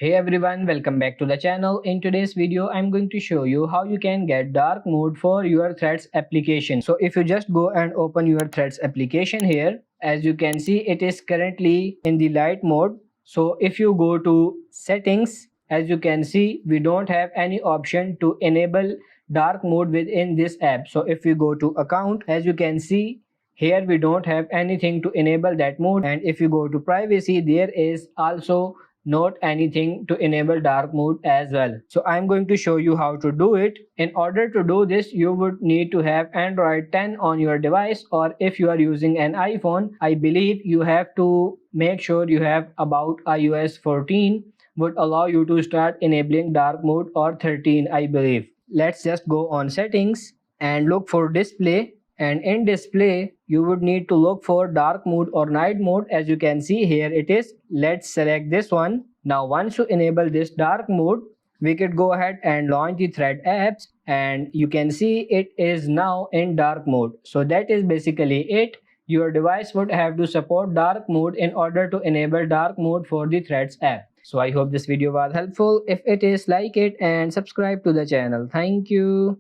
Hey everyone, welcome back to the channel. In today's video, I'm going to show you how you can get dark mode for your Threads application. So if you just go and open your Threads application here, as you can see, it is currently in the light mode. So if you go to settings, as you can see, we don't have any option to enable dark mode within this app. So if we go to account, as you can see, here we don't have anything to enable that mode, and if you go to privacy, there is also not anything to enable dark mode as well. So I'm going to show you how to do it. In order to do this, you would need to have Android 10 on your device, or if you are using an iPhone, I believe you have to make sure you have about iOS 14 would allow you to start enabling dark mode, or 13 I believe. Let's just go on settings and look for display, and in display you would need to look for dark mode or night mode. As you can see here it is. Let's select this one. Now once you enable this dark mode, we could go ahead and launch the Thread apps, and you can see it is now in dark mode. So that is basically it. Your device would have to support dark mode in order to enable dark mode for the Threads app. So I hope this video was helpful. If it is, like it and subscribe to the channel. Thank you.